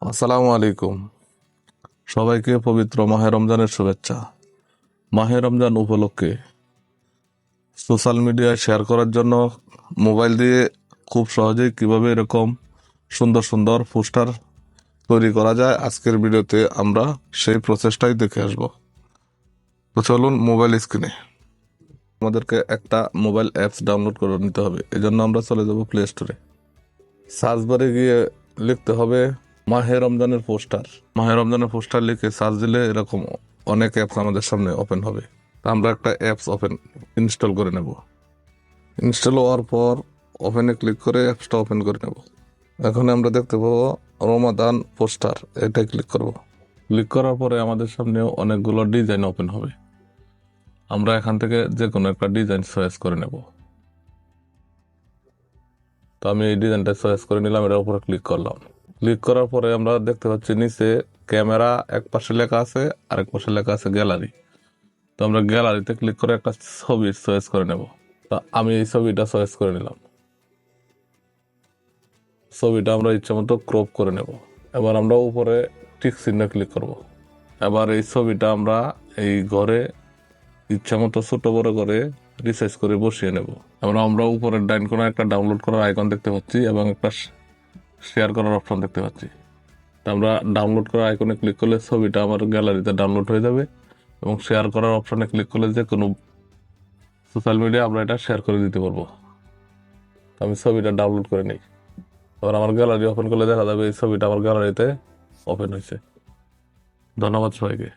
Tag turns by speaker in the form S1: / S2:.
S1: আসসালামু আলাইকুম। সবাইকে পবিত্র মাহে রমজানের শুভেচ্ছা। মাহে রমজান উপলক্ষে সোশ্যাল মিডিয়ায় শেয়ার করার জন্য মোবাইল দিয়ে খুব সহজেই কিভাবে এরকম সুন্দর সুন্দর পোস্টার তৈরি করা যায়, আজকের ভিডিওতে আমরা সেই প্রসেসটাই দেখে আসব। তো চলুন মোবাইল স্ক্রিনে আমাদেরকে একটা মোবাইল অ্যাপস ডাউনলোড করে নিতে হবে। এজন্য আমরা চলে যাব প্লে স্টোরে। সার্চ বারে গিয়ে লিখতে হবে মাহে রমজানের পোস্টার। মাহে রমজানের পোস্টার লিখে সার্চ দিলে এরকম অনেক অ্যাপস আমাদের সামনে ওপেন হবে। তা আমরা একটা অ্যাপস ইনস্টল করে নেব। ইনস্টল হওয়ার পর ওপেনে ক্লিক করে অ্যাপসটা ওপেন করে নেব। এখন আমরা দেখতে পাবো রমাদান পোস্টার, এটাই ক্লিক করব। ক্লিক করার পরে আমাদের সামনে অনেকগুলো ডিজাইন ওপেন হবে। আমরা এখান থেকে যে কোনো একটা ডিজাইন চয়েস করে নেব। তো আমি এই ডিজাইনটা চয়েস করে নিলাম, এটার উপরে ক্লিক করলাম। ক্লিক করার পরে আমরা দেখতে পাচ্ছি নিচে ক্যামেরা এক পাশে লেখা আছে, আরেক পাশে লেখা আছে গ্যালারি। তো আমরা গ্যালারিতে ক্লিক করে একটা ছবি চয়েস করে নেব। তো আমি এই ছবিটা চয়েস করে নিলাম। ছবিটা আমরা ইচ্ছা মতো ক্রপ করে নেব। এবার আমরা উপরে টিক চিহ্নে ক্লিক করব। এবার এই ছবিটা আমরা এই ঘরে ইচ্ছা মতো ছোট বড় করে রিসাইজ করে বসিয়ে নেব। এবার আমরা উপরের ডাইন কোণে একটা ডাউনলোড করার আইকন দেখতে পাচ্ছি এবং একটা শেয়ার করার অপশন দেখতে পাচ্ছি। আমরা ডাউনলোড করার আইকনে ক্লিক করলে ছবিটা আমার গ্যালারিতে ডাউনলোড হয়ে যাবে এবং শেয়ার করার অপশনে ক্লিক করলে যে কোনো সোশ্যাল মিডিয়া আমরা এটা শেয়ার করে দিতে পারবো। আমি ছবিটা ডাউনলোড করে নিই। এবার আমার গ্যালারি ওপেন করলে দেখা যাবে এই ছবিটা আমার গ্যালারিতে ওপেন হয়েছে। ধন্যবাদ সবাইকে।